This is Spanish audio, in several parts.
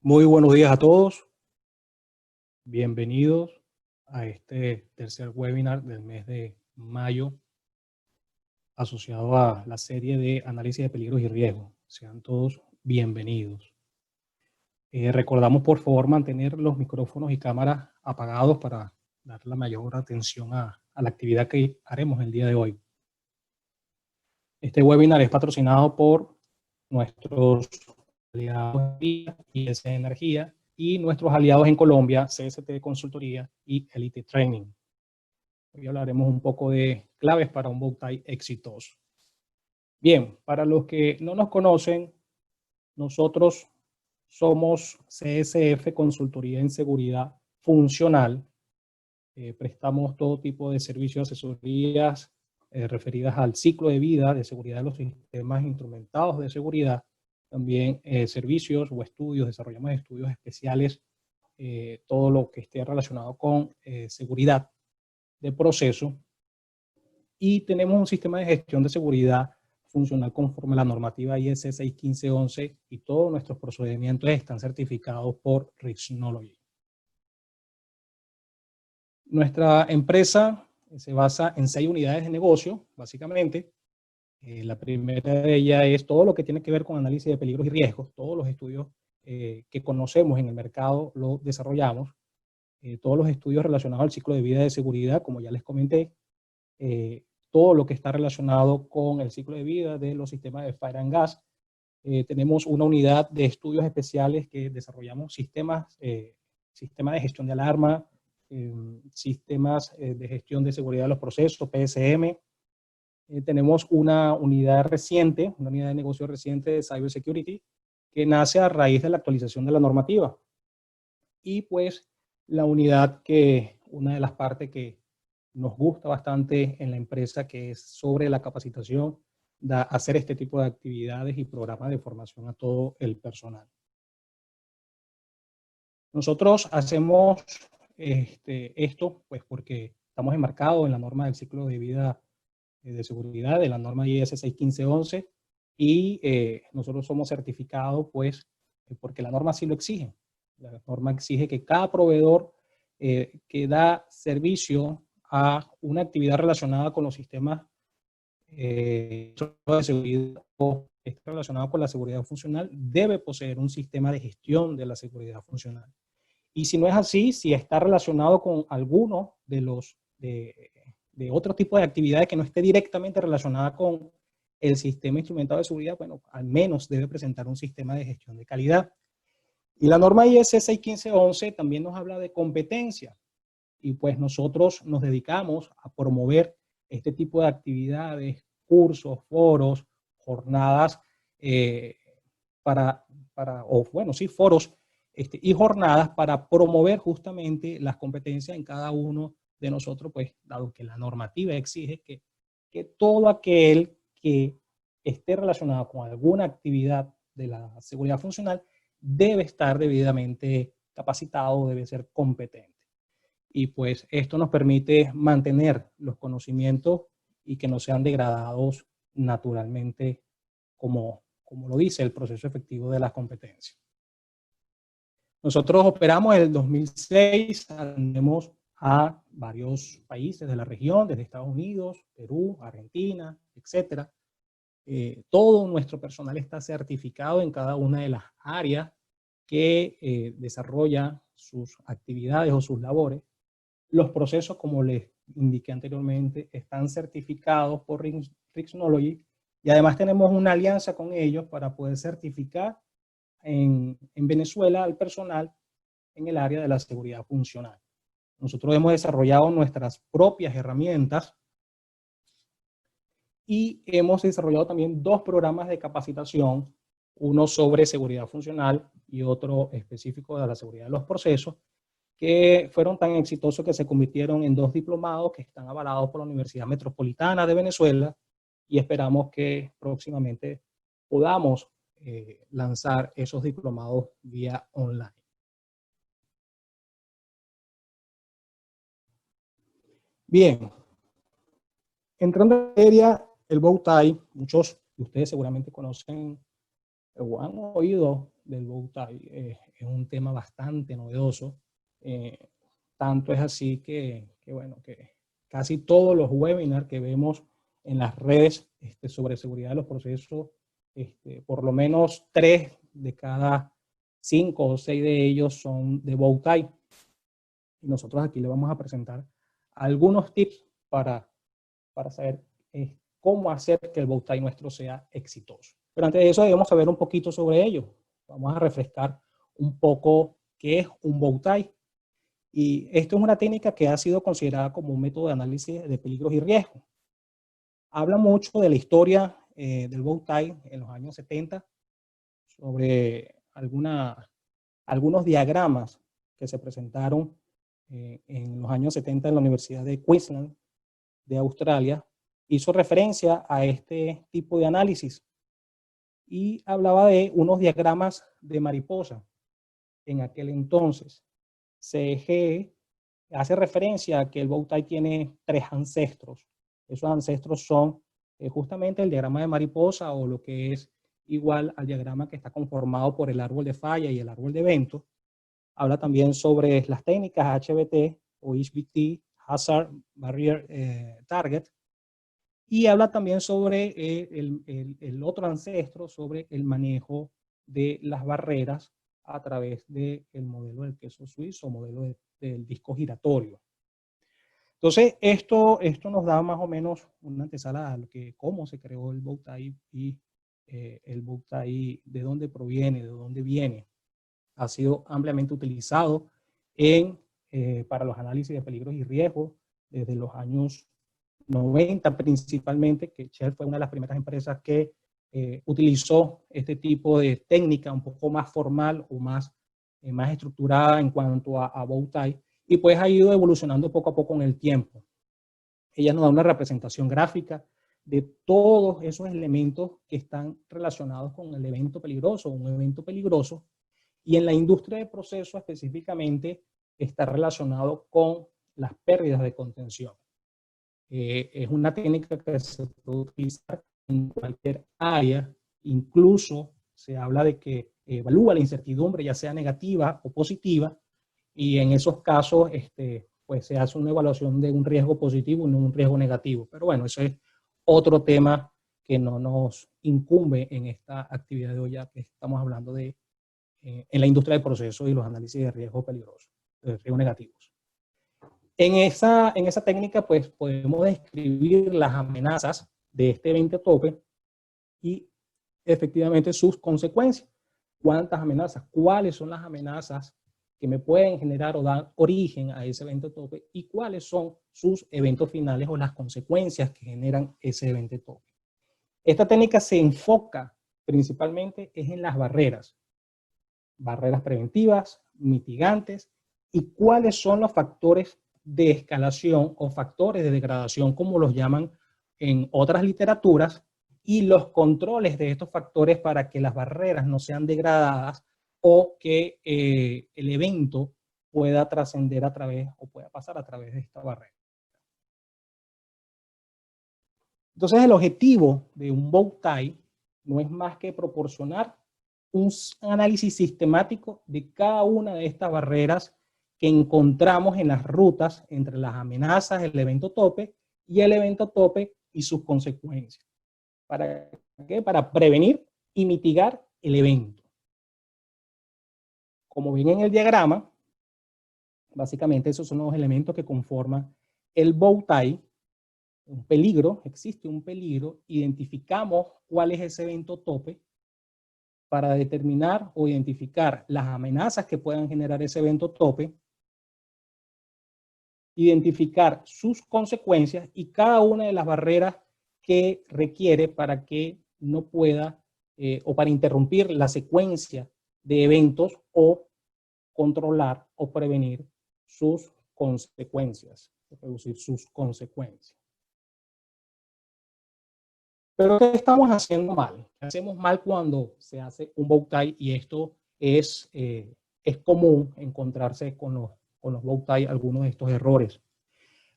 Muy buenos días a todos. Bienvenidos a este tercer webinar del mes de mayo asociado a la serie de análisis de peligros y riesgos. Sean todos bienvenidos. Recordamos por favor mantener los micrófonos y cámaras apagados para dar la mayor atención a la actividad que haremos el día de hoy. Este webinar es patrocinado por nuestros aliados IS Energía y nuestros aliados en Colombia, CST Consultoría y Elite Training. Hoy hablaremos un poco de claves para un bow tie exitoso. Bien, para los que no nos conocen, nosotros somos CSF Consultoría en Seguridad Funcional. Prestamos todo tipo de servicios, asesorías referidas al ciclo de vida de seguridad de los sistemas instrumentados de seguridad. También servicios o estudios, desarrollamos estudios especiales, todo lo que esté relacionado con seguridad de proceso. Y tenemos un sistema de gestión de seguridad funcional conforme a la normativa IS 61511 y todos nuestros procedimientos están certificados por Rixnology. Nuestra empresa se basa en 6 unidades de negocio, básicamente. La primera de ellas es todo lo que tiene que ver con análisis de peligros y riesgos. Todos los estudios que conocemos en el mercado los desarrollamos. Todos los estudios relacionados al ciclo de vida de seguridad, como ya les comenté. Todo lo que está relacionado con el ciclo de vida de los sistemas de fire and gas. Tenemos una unidad de estudios especiales que desarrollamos sistemas de gestión de alarma, sistemas de gestión de seguridad de los procesos, PSM. Tenemos una unidad reciente, una unidad de negocio reciente de Cybersecurity, que nace a raíz de la actualización de la normativa. Y pues la unidad una de las partes que nos gusta bastante en la empresa, que es sobre la capacitación, hacer este tipo de actividades y programas de formación a todo el personal. Nosotros hacemos esto pues porque estamos enmarcados en la norma del ciclo de vida de seguridad, de la norma IS 61511, y nosotros somos certificados pues porque la norma sí lo exige. La norma exige que cada proveedor que da servicio a una actividad relacionada con los sistemas de seguridad o está relacionado con la seguridad funcional debe poseer un sistema de gestión de la seguridad funcional. Y si no es así, si está relacionado con alguno de otro tipo de actividades que no esté directamente relacionada con el sistema instrumentado de seguridad, bueno, al menos debe presentar un sistema de gestión de calidad. Y la norma IS 61511 también nos habla de competencia. Y pues nosotros nos dedicamos a promover este tipo de actividades, cursos, foros, jornadas foros y jornadas para promover justamente las competencias en cada uno de nosotros, pues dado que la normativa exige que todo aquel que esté relacionado con alguna actividad de la seguridad funcional debe estar debidamente capacitado, debe ser competente. Y pues esto nos permite mantener los conocimientos y que no sean degradados naturalmente como lo dice el proceso efectivo de las competencias. Nosotros operamos en el 2006, atendemos a varios países de la región, desde Estados Unidos, Perú, Argentina, etc. Todo nuestro personal está certificado en cada una de las áreas que desarrolla sus actividades o sus labores. Los procesos, como les indiqué anteriormente, están certificados por Rixnology y además tenemos una alianza con ellos para poder certificar en Venezuela al personal en el área de la seguridad funcional. Nosotros hemos desarrollado nuestras propias herramientas y hemos desarrollado también 2 programas de capacitación, uno sobre seguridad funcional y otro específico de la seguridad de los procesos, que fueron tan exitosos que se convirtieron en 2 diplomados que están avalados por la Universidad Metropolitana de Venezuela y esperamos que próximamente podamos lanzar esos diplomados vía online. Bien, entrando en materia, el bow tie, muchos de ustedes seguramente conocen o han oído del bow tie es un tema bastante novedoso. Tanto es así bueno, que casi todos los webinars que vemos en las redes sobre seguridad de los procesos, por lo menos 3 de cada 5 o 6 de ellos son de bow tie. Y nosotros aquí le vamos a presentar algunos tips para saber cómo hacer que el bow tie nuestro sea exitoso. Pero antes de eso debemos saber un poquito sobre ello. Vamos a refrescar un poco qué es un bow tie. Y esto es una técnica que ha sido considerada como un método de análisis de peligros y riesgos. Habla mucho de la historia del bow tie en los años 70, sobre algunos diagramas que se presentaron en los años 70 en la Universidad de Queensland de Australia. Hizo referencia a este tipo de análisis y hablaba de unos diagramas de mariposa. En aquel entonces, CG hace referencia a que el bow tie tiene 3 ancestros. Esos ancestros son justamente el diagrama de mariposa, o lo que es igual al diagrama que está conformado por el árbol de falla y el árbol de evento. Habla también sobre las técnicas HBT o HBT, Hazard Barrier Target, y habla también sobre el otro ancestro, sobre el manejo de las barreras a través del modelo del queso suizo, modelo del disco giratorio. Entonces, esto nos da más o menos una antesala a cómo se creó el bow tie y el bow tie, de dónde proviene, de dónde viene. Ha sido ampliamente utilizado para los análisis de peligros y riesgos desde los años 90 principalmente, que Shell fue una de las primeras empresas que utilizó este tipo de técnica un poco más formal o más estructurada en cuanto a bow tie, y pues ha ido evolucionando poco a poco en el tiempo. Ella nos da una representación gráfica de todos esos elementos que están relacionados con el evento peligroso, un evento peligroso, y en la industria de procesos específicamente está relacionado con las pérdidas de contención. Es una técnica que se puede utilizar en cualquier área, incluso se habla de que evalúa la incertidumbre, ya sea negativa o positiva, y en esos casos pues se hace una evaluación de un riesgo positivo y no un riesgo negativo. Pero bueno, eso es otro tema que no nos incumbe en esta actividad de hoy, ya que estamos hablando de en la industria de procesos y los análisis de riesgo peligroso, de riesgos negativos. En esa técnica, pues, podemos describir las amenazas de este evento tope y efectivamente sus consecuencias. ¿Cuántas amenazas? ¿Cuáles son las amenazas que me pueden generar o dar origen a ese evento tope? ¿Y cuáles son sus eventos finales o las consecuencias que generan ese evento tope? Esta técnica se enfoca principalmente en las barreras preventivas, mitigantes, y cuáles son los factores de escalación o factores de degradación, como los llaman en otras literaturas, y los controles de estos factores para que las barreras no sean degradadas o que el evento pueda trascender a través o pueda pasar a través de esta barrera. Entonces, el objetivo de un bow tie no es más que proporcionar un análisis sistemático de cada una de estas barreras que encontramos en las rutas entre las amenazas, el evento tope y el evento tope y sus consecuencias. ¿Para qué? Para prevenir y mitigar el evento. Como ven en el diagrama, básicamente esos son los elementos que conforman el bow tie. Un peligro, existe un peligro, identificamos cuál es ese evento tope para determinar o identificar las amenazas que puedan generar ese evento tope, identificar sus consecuencias y cada una de las barreras que requiere para que no pueda o para interrumpir la secuencia de eventos o controlar o prevenir sus consecuencias, reducir sus consecuencias. Pero ¿qué estamos haciendo mal? ¿Qué hacemos mal cuando se hace un bow tie? Y esto es común encontrarse con los bow tie algunos de estos errores.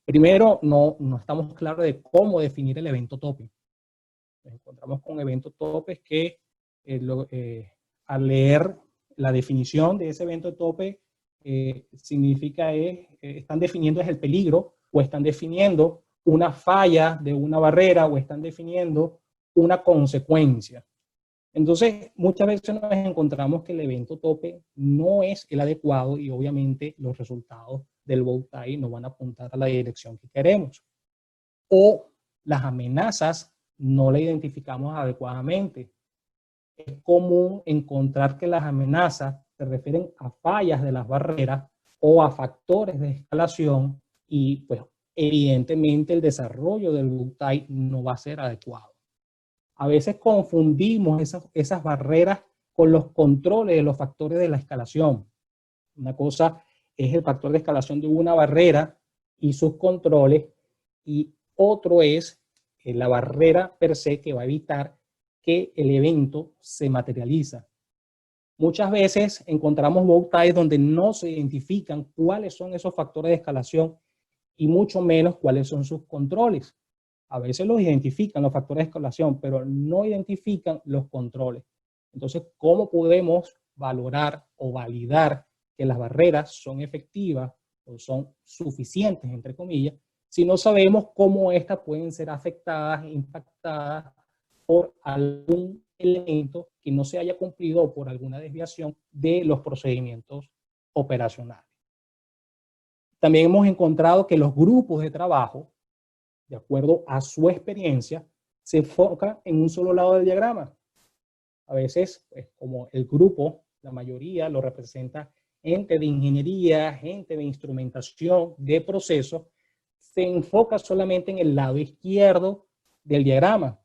Primero, no estamos claros de cómo definir el evento tope. Nos encontramos con eventos topes que al leer la definición de ese evento tope, significa están definiendo es el peligro, o están definiendo una falla de una barrera, o están definiendo una consecuencia. Entonces, muchas veces nos encontramos que el evento tope no es el adecuado y obviamente los resultados del bow tie no van a apuntar a la dirección que queremos. O las amenazas no las identificamos adecuadamente. Es común encontrar que las amenazas se refieren a fallas de las barreras o a factores de escalación y pues evidentemente el desarrollo del bow tie no va a ser adecuado. A veces confundimos esas barreras con los controles de los factores de la escalación. Una cosa es el factor de escalación de una barrera y sus controles, y otro es la barrera per se que va a evitar que el evento se materializa. Muchas veces encontramos bow ties donde no se identifican cuáles son esos factores de escalación y mucho menos cuáles son sus controles. A veces los identifican los factores de escalación, pero no identifican los controles. Entonces, ¿cómo podemos valorar o validar que las barreras son efectivas o son suficientes, entre comillas, si no sabemos cómo estas pueden ser afectadas, impactadas por algún elemento que no se haya cumplido o por alguna desviación de los procedimientos operacionales? También hemos encontrado que los grupos de trabajo, de acuerdo a su experiencia, se enfocan en un solo lado del diagrama. A veces, pues, como el grupo, la mayoría lo representa gente de ingeniería, gente de instrumentación, de procesos, se enfoca solamente en el lado izquierdo del diagrama.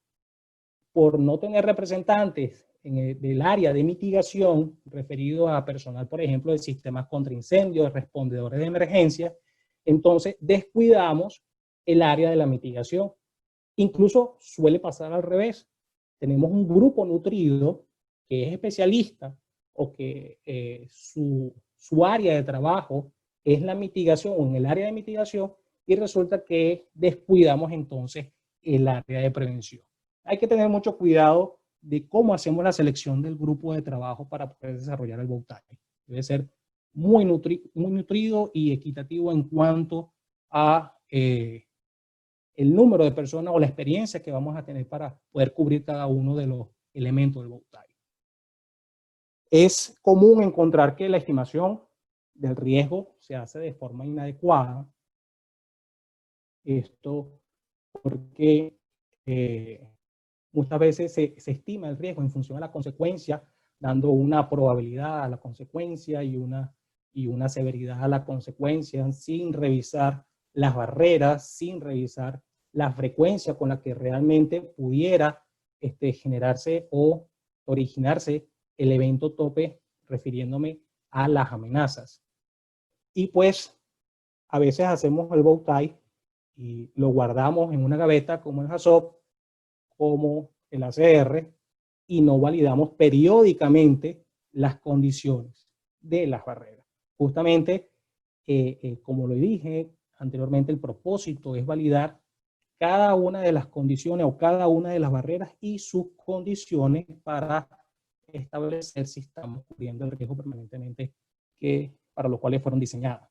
Por no tener representantes del área de mitigación, referido a personal, por ejemplo, de sistemas contra incendios, respondedores de emergencia, entonces descuidamos el área de la mitigación. Incluso suele pasar al revés. Tenemos un grupo nutrido que es especialista o que su área de trabajo es la mitigación o en el área de mitigación, y resulta que descuidamos entonces el área de prevención. Hay que tener mucho cuidado de cómo hacemos la selección del grupo de trabajo para poder desarrollar el bow tie. Debe ser muy nutrido y equitativo en cuanto a el número de personas o la experiencia que vamos a tener para poder cubrir cada uno de los elementos del bow tie. Es común encontrar que la estimación del riesgo se hace de forma inadecuada. Esto porque muchas veces se estima el riesgo en función a la consecuencia, dando una probabilidad a la consecuencia y una severidad a la consecuencia, sin revisar las barreras, sin revisar la frecuencia con la que realmente pudiera generarse o originarse el evento tope, refiriéndome a las amenazas. Y pues a veces hacemos el bow tie y lo guardamos en una gaveta como el HACCP, como el ACR, y no validamos periódicamente las condiciones de las barreras. Justamente, como lo dije anteriormente, el propósito es validar cada una de las condiciones o cada una de las barreras y sus condiciones para establecer si estamos cubriendo el riesgo permanentemente para los cuales fueron diseñadas.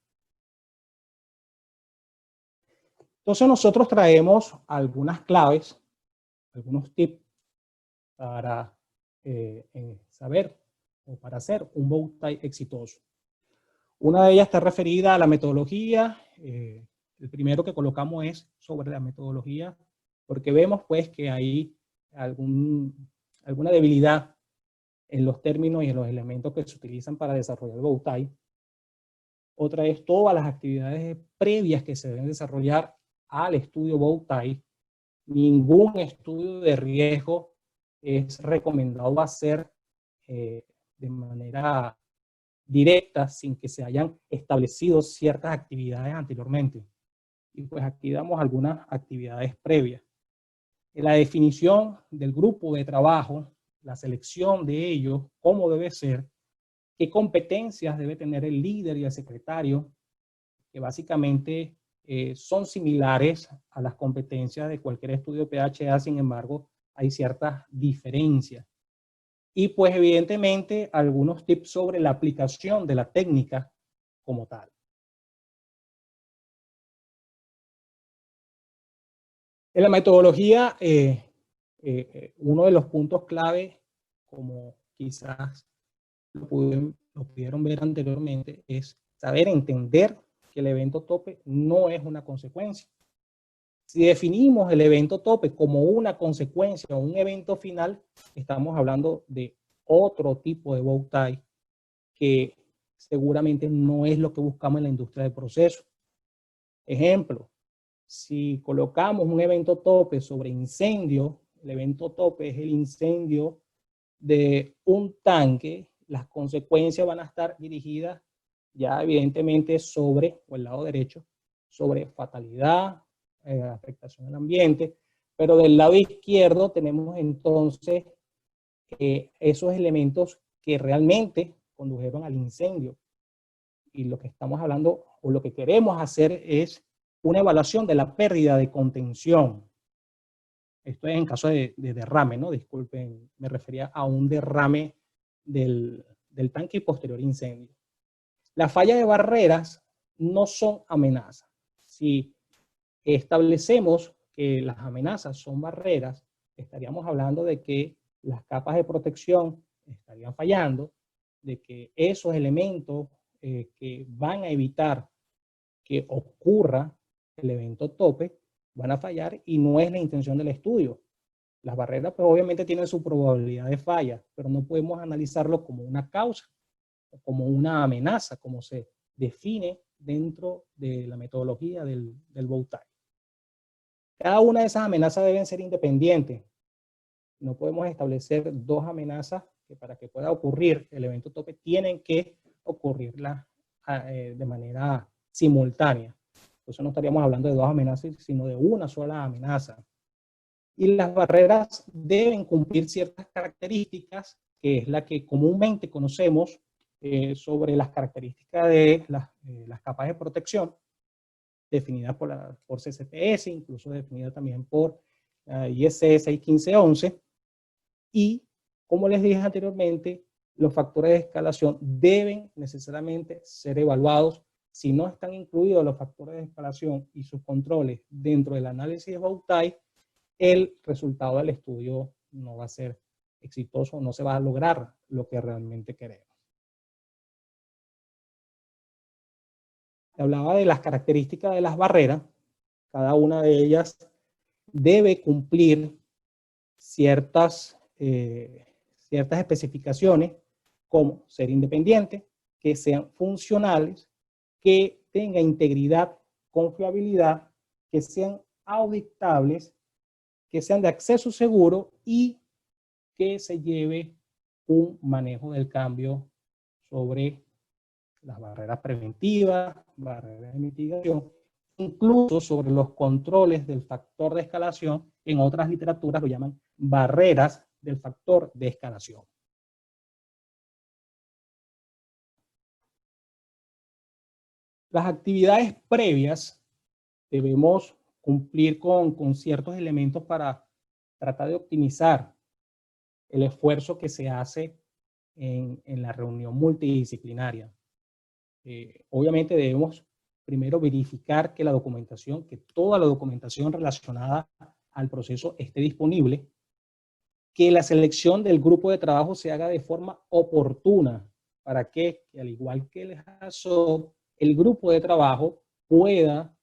Entonces nosotros traemos algunas claves, algunos tips para saber o para hacer un bow tie exitoso. Una de ellas está referida a la metodología. El primero que colocamos es sobre la metodología, porque vemos pues que hay alguna debilidad en los términos y en los elementos que se utilizan para desarrollar el bow tie. Otra es todas las actividades previas que se deben desarrollar al estudio bow tie. Ningún estudio de riesgo es recomendado hacer de manera directa sin que se hayan establecido ciertas actividades anteriormente. Y pues aquí damos algunas actividades previas. En la definición del grupo de trabajo, la selección de ellos, cómo debe ser, qué competencias debe tener el líder y el secretario, que básicamente son similares a las competencias de cualquier estudio PHA, sin embargo, hay ciertas diferencias. y pues evidentemente algunos tips sobre la aplicación de la técnica como tal. En la metodología, uno de los puntos clave, como quizás lo pudieron ver anteriormente, es saber entender que el evento tope no es una consecuencia. Si definimos el evento tope como una consecuencia o un evento final, estamos hablando de otro tipo de bow tie que seguramente no es lo que buscamos en la industria del proceso. Ejemplo, si colocamos un evento tope sobre incendio, el evento tope es el incendio de un tanque, las consecuencias van a estar dirigidas ya evidentemente sobre, o el lado derecho, sobre fatalidad, afectación al ambiente, pero del lado izquierdo tenemos entonces esos elementos que realmente condujeron al incendio. Y lo que estamos hablando, o lo que queremos hacer es una evaluación de la pérdida de contención. Esto es en caso de derrame, ¿no? Disculpen, me refería a un derrame del tanque y posterior incendio. Las fallas de barreras no son amenazas. Si establecemos que las amenazas son barreras, estaríamos hablando de que las capas de protección estarían fallando, de que esos elementos que van a evitar que ocurra el evento tope van a fallar y no es la intención del estudio. Las barreras pues obviamente tienen su probabilidad de falla, pero no podemos analizarlo como una causa o como una amenaza, como se define dentro de la metodología del bow tie. Cada una de esas amenazas deben ser independientes. No podemos establecer dos amenazas que para que pueda ocurrir el evento tope tienen que ocurrirla de manera simultánea. Entonces no estaríamos hablando de dos amenazas, sino de una sola amenaza. Y las barreras deben cumplir ciertas características, que es la que comúnmente conocemos sobre las características de las capas de protección, definidas por CCPS, incluso definida también por IEC 61511. Y, como les dije anteriormente, los factores de escalación deben necesariamente ser evaluados. Si no están incluidos los factores de escalación y sus controles dentro del análisis de bow tie, el resultado del estudio no va a ser exitoso, no se va a lograr lo que realmente queremos. Hablaba de las características de las barreras. Cada una de ellas debe cumplir ciertas especificaciones, como ser independiente, que sean funcionales, que tenga integridad, confiabilidad, que sean auditables, que sean de acceso seguro y que se lleve un manejo del cambio sobre las barreras preventivas, barreras de mitigación, incluso sobre los controles del factor de escalación. En otras literaturas lo llaman barreras del factor de escalación. Las actividades previas debemos cumplir con ciertos elementos para tratar de optimizar el esfuerzo que se hace en la reunión multidisciplinaria. Obviamente debemos primero verificar que la documentación, que toda la documentación relacionada al proceso esté disponible, que la selección del grupo de trabajo se haga de forma oportuna para que al igual que el HACCP, el grupo de trabajo pueda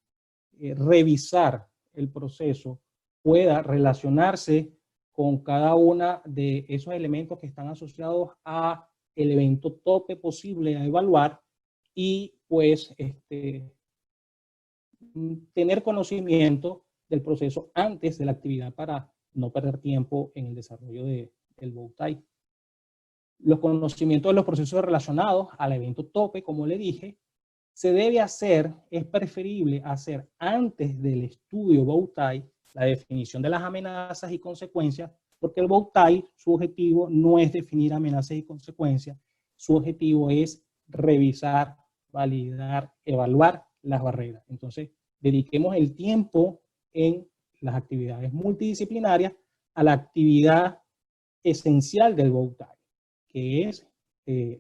revisar el proceso, pueda relacionarse con cada una de esos elementos que están asociados a el evento tope posible a evaluar y pues tener conocimiento del proceso antes de la actividad para no perder tiempo en el desarrollo del bow tie. Los conocimientos de los procesos relacionados al evento tope, como le dije, se debe hacer, es preferible hacer antes del estudio bow tie la definición de las amenazas y consecuencias, porque el bow tie, su objetivo no es definir amenazas y consecuencias, su objetivo es revisar, validar, evaluar las barreras. Entonces, dediquemos el tiempo en las actividades multidisciplinarias a la actividad esencial del bow tie. que es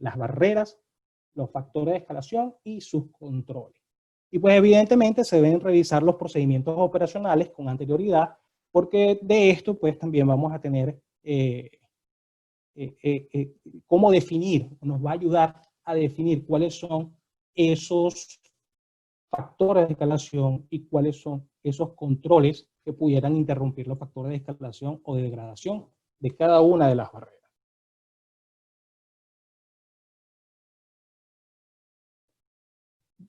las barreras, los factores de escalación y sus controles. Y pues evidentemente se deben revisar los procedimientos operacionales con anterioridad, porque de esto pues también vamos a tener cómo definir, nos va a ayudar a definir cuáles son esos factores de escalación y cuáles son esos controles que pudieran interrumpir los factores de escalación o de degradación de cada una de las barreras.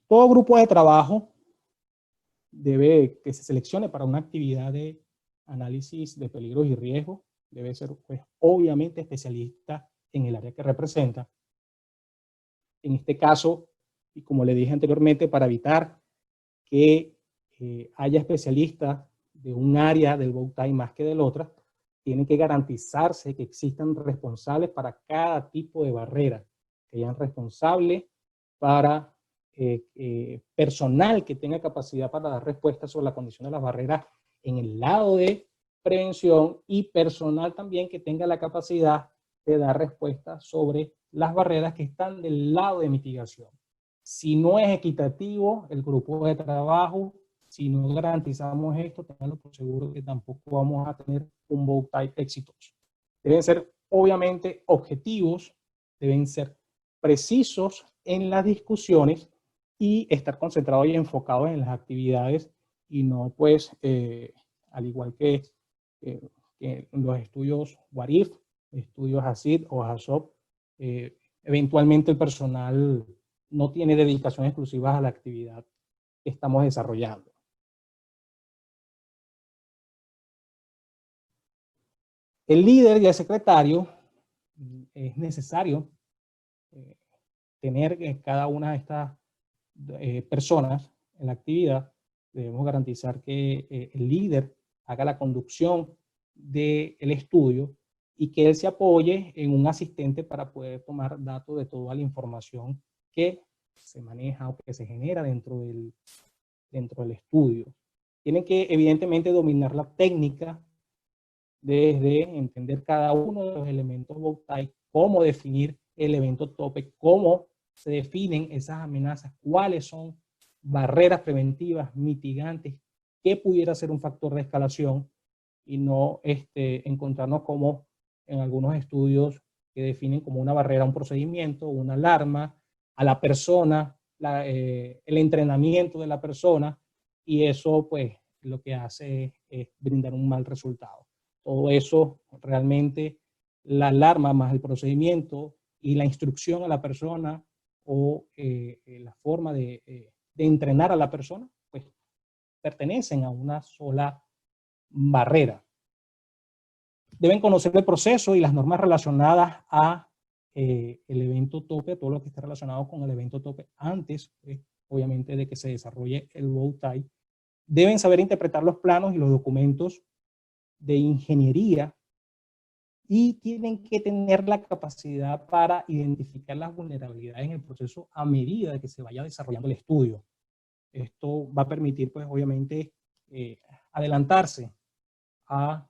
Todo grupo de trabajo debe que se seleccione para una actividad de análisis de peligros y riesgos, debe ser pues, obviamente especialista en el área que representa. En este caso, y como le dije anteriormente, para evitar que haya especialistas de un área del Bowtie más que del otro, tienen que garantizarse que existan responsables para cada tipo de barrera, que hayan responsables para personal que tenga capacidad para dar respuesta sobre la condición de las barreras en el lado de prevención y personal también que tenga la capacidad de dar respuesta sobre las barreras que están del lado de mitigación. Si no es equitativo el grupo de trabajo, si no garantizamos esto, tenganlo por seguro que tampoco vamos a tener un Bowtie exitoso. Deben ser obviamente objetivos, deben ser precisos en las discusiones y estar concentrados y enfocados en las actividades y no pues al igual que los estudios WARIF, estudios ACID o HACCP, eventualmente el personal no tiene dedicación exclusiva a la actividad que estamos desarrollando. El líder y el secretario es necesario tener cada una de estas personas en la actividad. Debemos garantizar que el líder haga la conducción del estudio y que él se apoye en un asistente para poder tomar datos de toda la información que se maneja o que se genera dentro del estudio. Tienen que evidentemente dominar la técnica desde entender cada uno de los elementos Bowtie, cómo definir el evento tope, cómo se definen esas amenazas, cuáles son barreras preventivas, mitigantes, qué pudiera ser un factor de escalación y no encontrarnos como en algunos estudios que definen como una barrera un procedimiento, una alarma, a la persona, el entrenamiento de la persona, y eso pues lo que hace es brindar un mal resultado. Todo eso realmente, la alarma más el procedimiento y la instrucción a la persona o la forma de entrenar a la persona, pues pertenecen a una sola barrera. Deben conocer el proceso y las normas relacionadas a el evento tope, todo lo que esté relacionado con el evento tope antes, obviamente, de que se desarrolle el Bowtie. Deben saber interpretar los planos y los documentos de ingeniería y tienen que tener la capacidad para identificar las vulnerabilidades en el proceso a medida de que se vaya desarrollando el estudio. Esto va a permitir, pues, obviamente, adelantarse a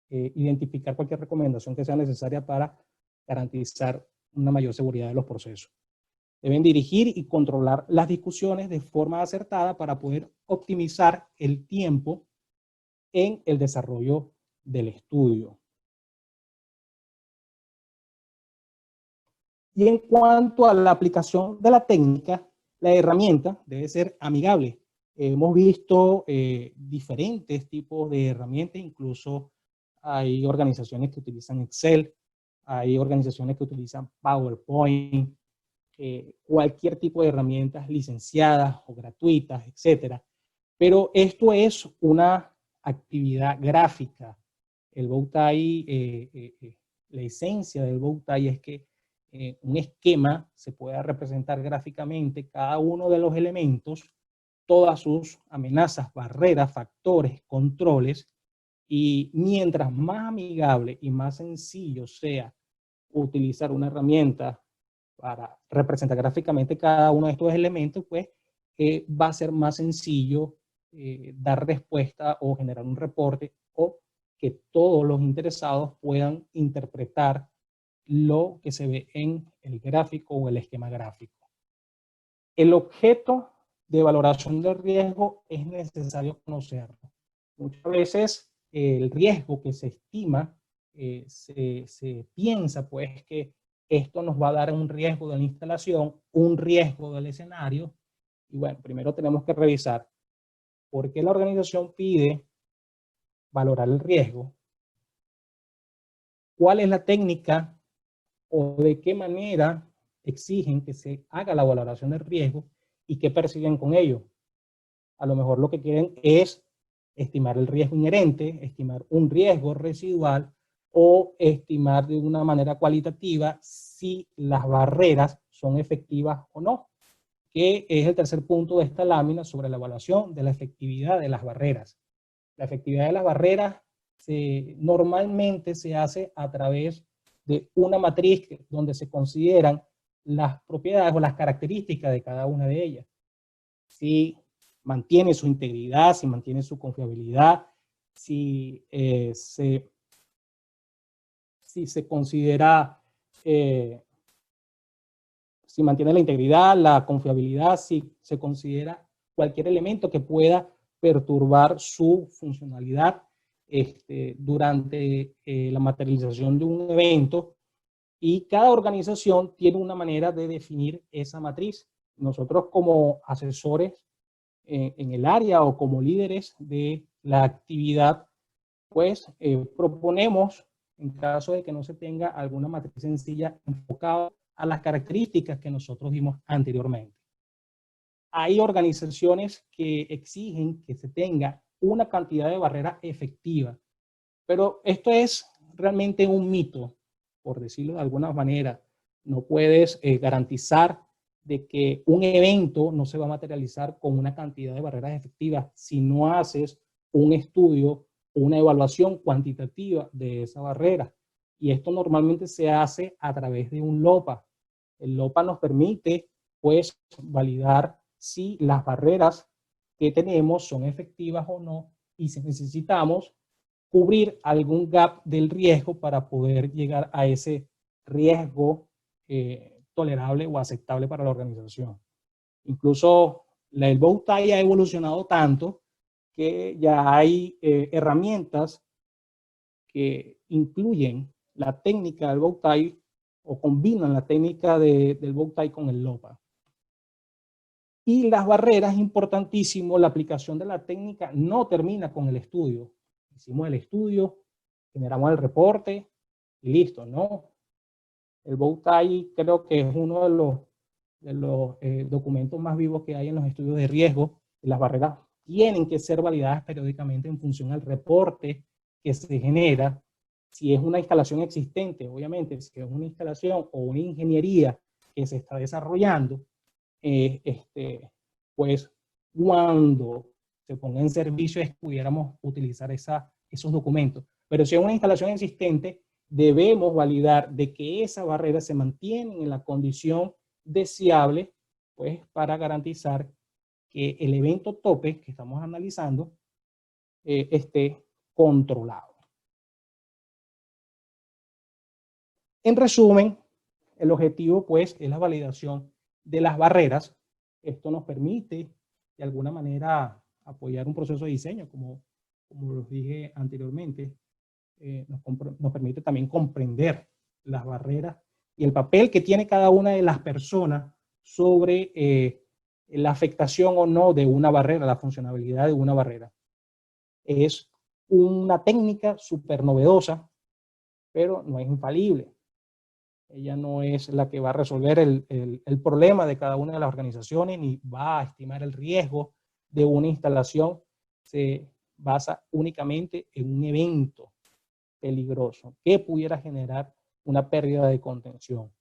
identificar cualquier recomendación que sea necesaria para garantizar una mayor seguridad de los procesos. Deben dirigir y controlar las discusiones de forma acertada para poder optimizar el tiempo en el desarrollo del estudio. Y en cuanto a la aplicación de la técnica, la herramienta debe ser amigable. Hemos visto diferentes tipos de herramientas, incluso hay organizaciones que utilizan Excel, hay organizaciones que utilizan PowerPoint, cualquier tipo de herramientas licenciadas o gratuitas, etcétera. Pero esto es una actividad gráfica. El Bowtie, la esencia del Bowtie es que un esquema se pueda representar gráficamente cada uno de los elementos, todas sus amenazas, barreras, factores, controles, y mientras más amigable y más sencillo sea utilizar una herramienta para representar gráficamente cada uno de estos elementos, pues va a ser más sencillo dar respuesta o generar un reporte o que todos los interesados puedan interpretar lo que se ve en el gráfico o el esquema gráfico. El objeto de valoración de riesgo es necesario conocerlo. Muchas veces el riesgo que se estima, se piensa pues que esto nos va a dar un riesgo de la instalación, un riesgo del escenario. Y bueno, primero tenemos que revisar por qué la organización pide valorar el riesgo, cuál es la técnica o de qué manera exigen que se haga la valoración del riesgo y qué persiguen con ello. A lo mejor lo que quieren es estimar el riesgo inherente, estimar un riesgo residual o estimar de una manera cualitativa si las barreras son efectivas o no, que es el tercer punto de esta lámina sobre la evaluación de la efectividad de las barreras. La efectividad de las barreras normalmente se hace a través de una matriz donde se consideran las propiedades o las características de cada una de ellas. Si mantiene su integridad, si mantiene su confiabilidad, si se considera, si mantiene la integridad, la confiabilidad, si se considera cualquier elemento que pueda perturbar su funcionalidad durante la materialización de un evento, y cada organización tiene una manera de definir esa matriz. Nosotros como asesores en el área o como líderes de la actividad, pues proponemos, en caso de que no se tenga alguna matriz sencilla enfocada a las características que nosotros vimos anteriormente. Hay organizaciones que exigen que se tenga una cantidad de barreras efectiva, pero esto es realmente un mito, por decirlo de alguna manera. No puedes garantizar de que un evento no se va a materializar con una cantidad de barreras efectivas si no haces un estudio o una evaluación cuantitativa de esa barrera. Y esto normalmente se hace a través de un LOPA. El LOPA nos permite, pues, validar si las barreras que tenemos son efectivas o no, y si necesitamos cubrir algún gap del riesgo para poder llegar a ese riesgo tolerable o aceptable para la organización. Incluso el bow tie ha evolucionado tanto que ya hay herramientas que incluyen la técnica del bow tie o combinan la técnica del bow tie con el LOPA. Y las barreras, es importantísimo, la aplicación de la técnica no termina con el estudio. Hicimos el estudio, generamos el reporte y listo, ¿no? El bow tie creo que es uno de los documentos más vivos que hay en los estudios de riesgo. Las barreras tienen que ser validadas periódicamente en función al reporte que se genera. Si es una instalación existente, obviamente, si es una instalación o una ingeniería que se está desarrollando, pues cuando se ponga en servicio pudiéramos utilizar esos documentos. Pero si es una instalación existente, debemos validar de que esa barrera se mantiene en la condición deseable, pues para garantizar que el evento tope que estamos analizando esté controlado. En resumen, el objetivo pues es la validación de las barreras. Esto nos permite de alguna manera apoyar un proceso de diseño, como los dije anteriormente. Nos permite también comprender las barreras y el papel que tiene cada una de las personas sobre la afectación o no de una barrera, la funcionalidad de una barrera. Es una técnica súper novedosa, pero no es infalible. Ella no es la que va a resolver el problema de cada una de las organizaciones, ni va a estimar el riesgo de una instalación. Se basa únicamente en un evento peligroso que pudiera generar una pérdida de contención.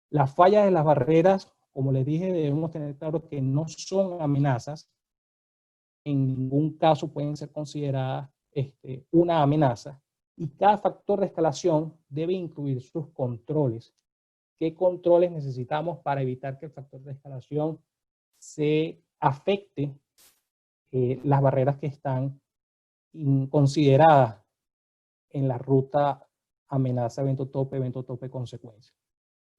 Las fallas de las barreras, como les dije, debemos tener claro que no son amenazas. En ningún caso pueden ser consideradas una amenaza, y cada factor de escalación debe incluir sus controles. ¿Qué controles necesitamos para evitar que el factor de escalación se afecte las barreras que están consideradas en la ruta amenaza, evento tope, consecuencia.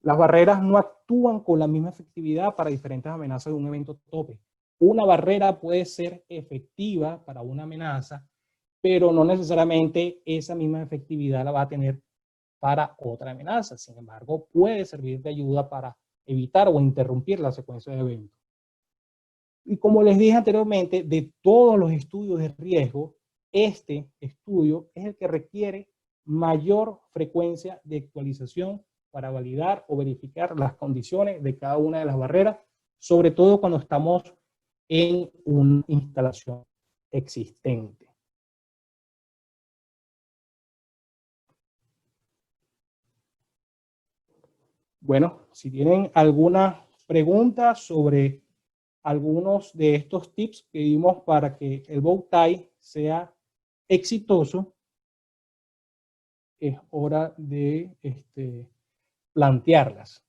Las barreras no actúan con la misma efectividad para diferentes amenazas de un evento tope. Una barrera puede ser efectiva para una amenaza, pero no necesariamente esa misma efectividad la va a tener para otra amenaza. Sin embargo, puede servir de ayuda para evitar o interrumpir la secuencia de eventos. Y como les dije anteriormente, de todos los estudios de riesgo, este estudio es el que requiere mayor frecuencia de actualización para validar o verificar las condiciones de cada una de las barreras, sobre todo cuando estamos en una instalación existente. Bueno, si tienen alguna pregunta sobre algunos de estos tips que dimos para que el bow tie sea exitoso, es hora de plantearlas.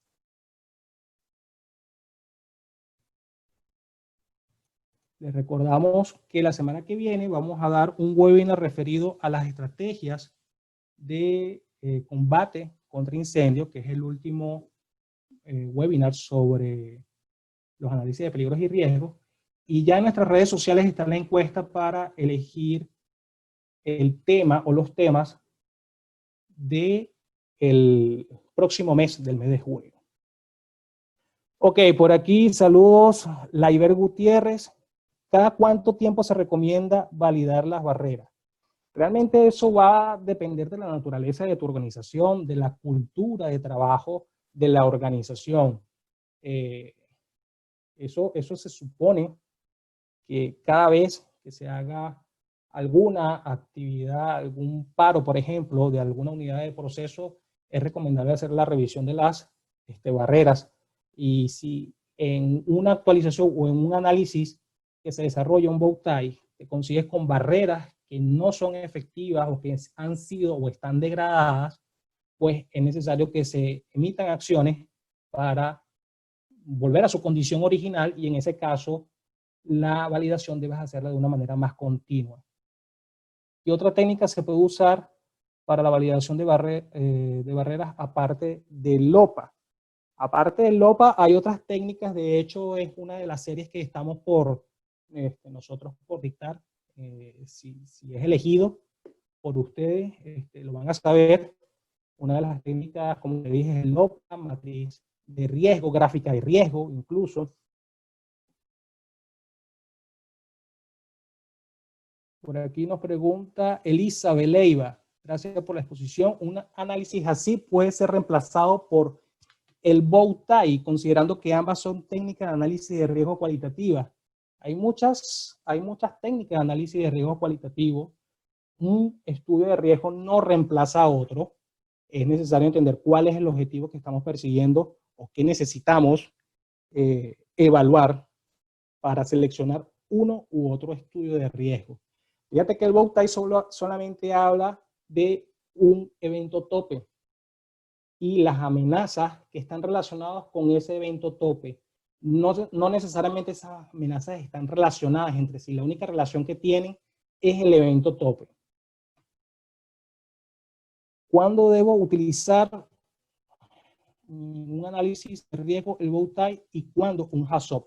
Les recordamos que la semana que viene vamos a dar un webinar referido a las estrategias de combate contra incendios, que es el último webinar sobre los análisis de peligros y riesgos. Y ya en nuestras redes sociales está la encuesta para elegir el tema o los temas del próximo mes, del mes de junio. Ok, por aquí saludos, Laiber Gutiérrez. ¿Cada cuánto tiempo se recomienda validar las barreras? Realmente eso va a depender de la naturaleza de tu organización, de la cultura de trabajo de la organización. Eso se supone que cada vez que se haga alguna actividad, algún paro, por ejemplo, de alguna unidad de proceso, es recomendable hacer la revisión de las barreras. Y si en una actualización o en un análisis que se desarrolla un bow tie, te consigues con barreras que no son efectivas o que han sido o están degradadas, pues es necesario que se emitan acciones para volver a su condición original, y en ese caso la validación debes hacerla de una manera más continua. Y otra técnica se puede usar para la validación de barreras aparte del LOPA. Aparte del LOPA hay otras técnicas. De hecho, es una de las series que estamos por nosotros por dictar. Si es elegido por ustedes, lo van a saber. Una de las técnicas, como le dije, es el LOPA, matriz de riesgo, gráfica de riesgo, incluso. Por aquí nos pregunta Elizabeth Leiva. Gracias por la exposición. Un análisis así puede ser reemplazado por el bow tie, considerando que ambas son técnicas de análisis de riesgo cualitativa. Hay muchas técnicas de análisis de riesgo cualitativo. Un estudio de riesgo no reemplaza a otro. Es necesario entender cuál es el objetivo que estamos persiguiendo o qué necesitamos evaluar para seleccionar uno u otro estudio de riesgo. Fíjate que el bow tie solamente habla de un evento tope y las amenazas que están relacionadas con ese evento tope. No necesariamente esas amenazas están relacionadas entre sí. La única relación que tienen es el evento tope. ¿Cuándo debo utilizar un análisis de riesgo, el bow tie, y cuándo un HACCP?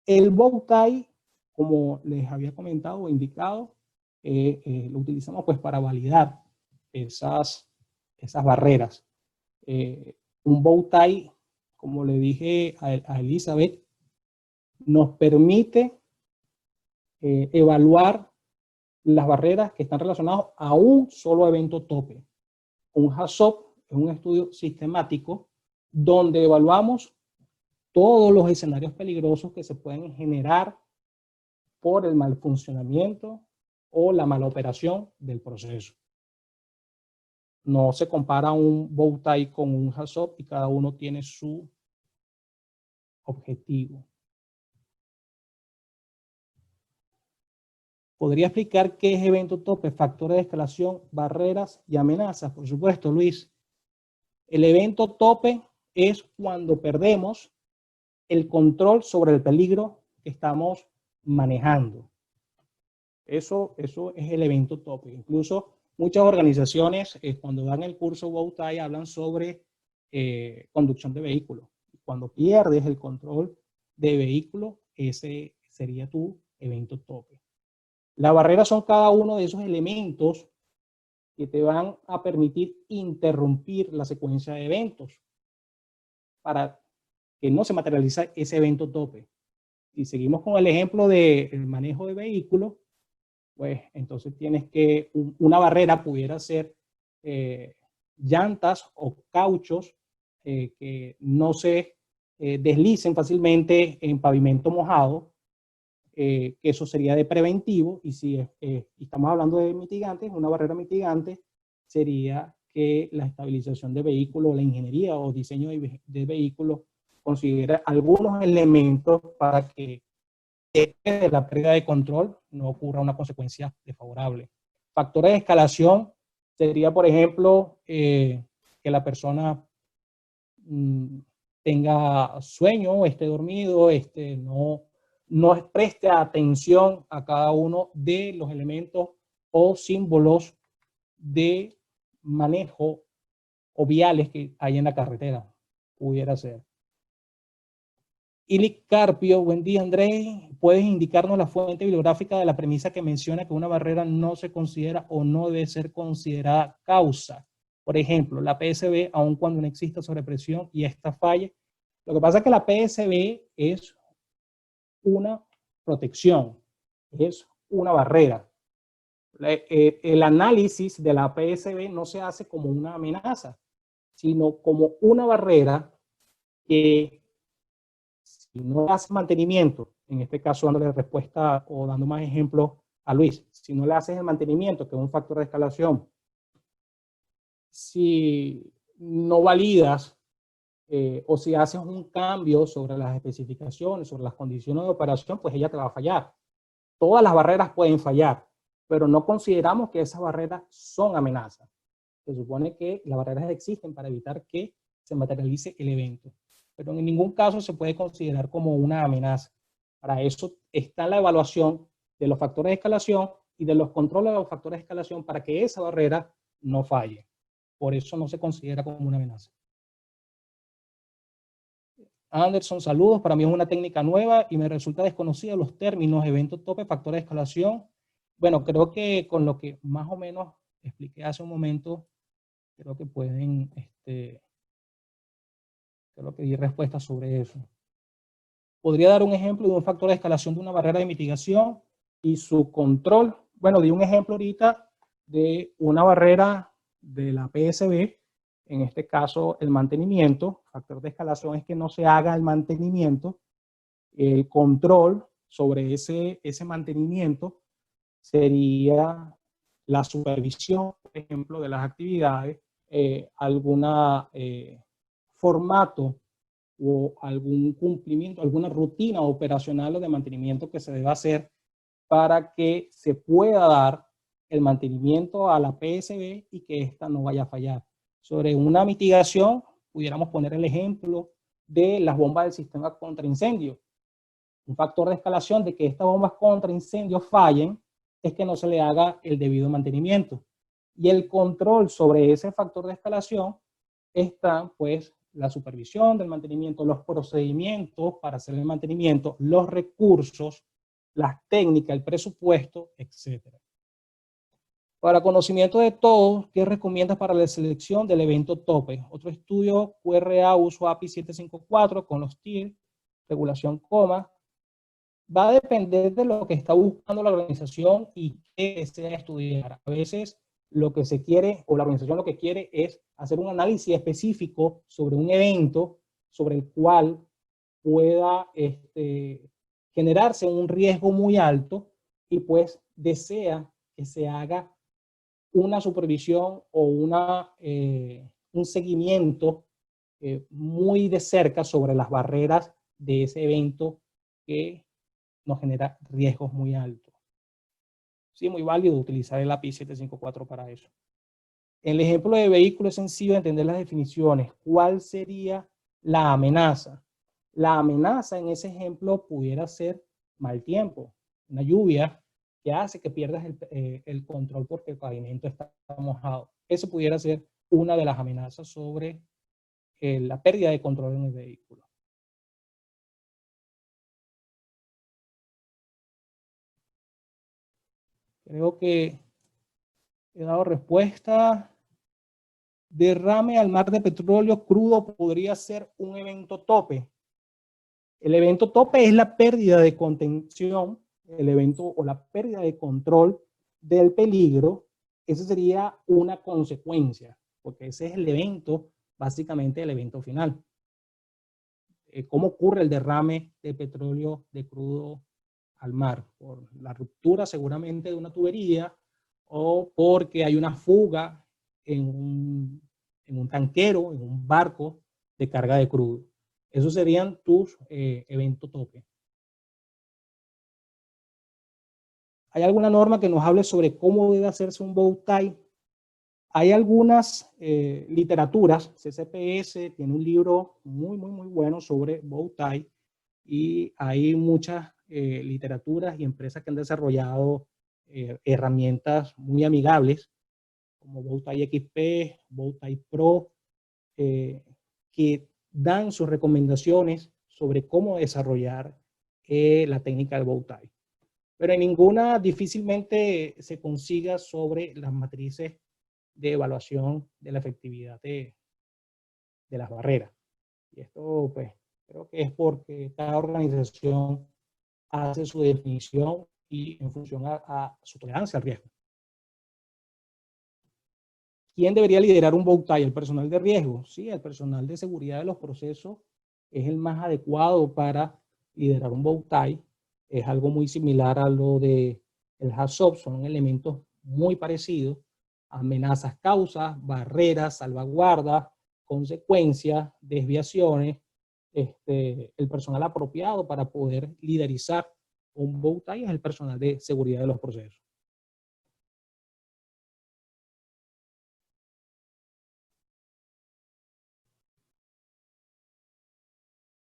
El bow tie, como les había comentado o indicado, lo utilizamos pues para validar esas barreras. Un bow tie, como le dije a Elizabeth, nos permite evaluar las barreras que están relacionadas a un solo evento tope. Un HACCP es un estudio sistemático donde evaluamos todos los escenarios peligrosos que se pueden generar por el mal funcionamiento o la mala operación del proceso. No se compara un bow tie con un HACCP y cada uno tiene su objetivo. ¿Podría explicar qué es evento tope, factores de escalación, barreras y amenazas? Por supuesto, Luis. El evento tope es cuando perdemos el control sobre el peligro que estamos manejando. Eso es el evento tope. Incluso muchas organizaciones cuando dan el curso Bowtie hablan sobre conducción de vehículos. Cuando pierdes el control de vehículo, ese sería tu evento tope. Las barreras son cada uno de esos elementos que te van a permitir interrumpir la secuencia de eventos para que no se materialice ese evento tope. Si seguimos con el ejemplo del manejo de vehículos, pues entonces tienes que, una barrera pudiera ser llantas o cauchos que no se deslicen fácilmente en pavimento mojado, que eso sería de preventivo, y si estamos hablando de mitigantes, una barrera mitigante sería que la estabilización de vehículos, la ingeniería o diseño de vehículos considera algunos elementos para que de la pérdida de control no ocurra una consecuencia desfavorable. Factores de escalación sería, por ejemplo, que la persona tenga sueño, esté dormido, no preste atención a cada uno de los elementos o símbolos de manejo o viales que hay en la carretera, pudiera ser. Ilic Carpio, buen día Andrés, ¿puedes indicarnos la fuente bibliográfica de la premisa que menciona que una barrera no se considera o no debe ser considerada causa? Por ejemplo, la PSB, aun cuando no exista sobrepresión y esta falle. Lo que pasa es que la PSB es una protección, es una barrera. El análisis de la PSB no se hace como una amenaza, sino como una barrera que, si no le hace mantenimiento, en este caso dándole respuesta o dando más ejemplos a Luis, si no le haces el mantenimiento, que es un factor de escalación, si no validas o si haces un cambio sobre las especificaciones, sobre las condiciones de operación, pues ella te va a fallar. Todas las barreras pueden fallar, pero no consideramos que esas barreras son amenazas. Se supone que las barreras existen para evitar que se materialice el evento, pero en ningún caso se puede considerar como una amenaza. Para eso está la evaluación de los factores de escalación y de los controles de los factores de escalación para que esa barrera no falle. Por eso no se considera como una amenaza. Anderson, saludos. Para mí es una técnica nueva y me resulta desconocida los términos evento tope, factores de escalación. Bueno, creo que con lo que más o menos expliqué hace un momento, creo que pueden, creo que di respuesta sobre eso. Podría dar un ejemplo de un factor de escalación de una barrera de mitigación y su control. Bueno, di un ejemplo ahorita de una barrera de la PSB, en este caso el mantenimiento. Factor de escalación es que no se haga el mantenimiento. El control sobre ese mantenimiento sería la supervisión, por ejemplo, de las actividades, alguna formato o algún cumplimiento, alguna rutina operacional o de mantenimiento que se deba hacer para que se pueda dar el mantenimiento a la PSB y que ésta no vaya a fallar. Sobre una mitigación, pudiéramos poner el ejemplo de las bombas del sistema contra incendio. Un factor de escalación de que estas bombas contra incendios fallen es que no se le haga el debido mantenimiento. Y el control sobre ese factor de escalación está, pues, la supervisión del mantenimiento, los procedimientos para hacer el mantenimiento, los recursos, las técnicas, el presupuesto, etc. Para conocimiento de todos, ¿qué recomiendas para la selección del evento tope? Otro estudio, QRA, uso API 754 con los TIR, regulación coma. Va a depender de lo que está buscando la organización y qué desea estudiar. A veces lo que se quiere, o la organización lo que quiere, es hacer un análisis específico sobre un evento sobre el cual pueda generarse un riesgo muy alto y pues desea que se haga una supervisión o un seguimiento muy de cerca sobre las barreras de ese evento que nos genera riesgos muy altos. Sí, muy válido utilizar el API 754 para eso. En el ejemplo de vehículo es sencillo entender las definiciones. ¿Cuál sería la amenaza? La amenaza en ese ejemplo pudiera ser mal tiempo, una lluvia que hace que pierdas el control porque el pavimento está mojado. Eso pudiera ser una de las amenazas sobre la pérdida de control en el vehículo. Creo que he dado respuesta. Derrame al mar de petróleo crudo podría ser un evento tope. El evento tope es la pérdida de contención, el evento o la pérdida de control del peligro. Esa sería una consecuencia, porque ese es el evento, básicamente el evento final. ¿Cómo ocurre el derrame de petróleo de crudo al mar? Por la ruptura seguramente de una tubería o porque hay una fuga en un tanquero, en un barco de carga de crudo. Esos serían tus eventos tope. ¿Hay alguna norma que nos hable sobre cómo debe hacerse un bow tie? Hay algunas literaturas, CCPS tiene un libro muy bueno sobre bow tie y hay muchas literaturas y empresas que han desarrollado herramientas muy amigables como Bowtie XP, Bowtie Pro, que dan sus recomendaciones sobre cómo desarrollar la técnica del Bowtie. Pero en ninguna difícilmente se consiga sobre las matrices de evaluación de la efectividad de las barreras. Y esto, pues, creo que es porque cada organización hace su definición y en función a su tolerancia al riesgo. ¿Quién debería liderar un bow tie? ¿El personal de riesgo? Sí, el personal de seguridad de los procesos es el más adecuado para liderar un bow tie. Es algo muy similar a lo de el HACCP, son elementos muy parecidos. Amenazas, causas, barreras, salvaguardas, consecuencias, desviaciones, el personal apropiado para poder liderizar un bow tie es el personal de seguridad de los procesos.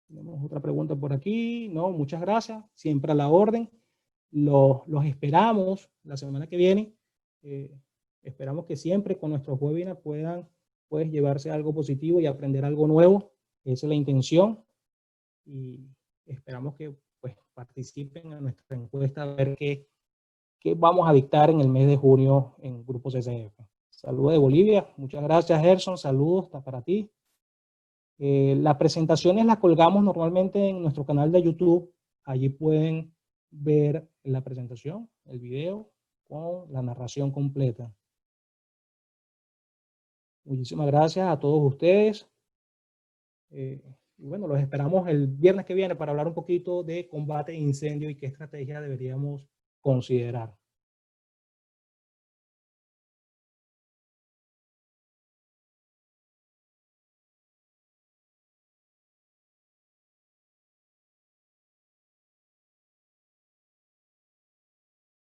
Tenemos otra pregunta por aquí. No, muchas gracias. Siempre a la orden. Los esperamos la semana que viene. Esperamos que siempre con nuestros webinars puedes llevarse algo positivo y aprender algo nuevo. Esa es la intención. Y esperamos que pues, participen en nuestra encuesta a ver qué vamos a dictar en el mes de junio en Grupo CCF. Saludos de Bolivia. Muchas gracias, Gerson. Saludos para ti. Las presentaciones las colgamos normalmente en nuestro canal de YouTube. Allí pueden ver la presentación, el video, con la narración completa. Muchísimas gracias a todos ustedes. Y bueno, los esperamos el viernes que viene para hablar un poquito de combate e incendio y qué estrategia deberíamos considerar.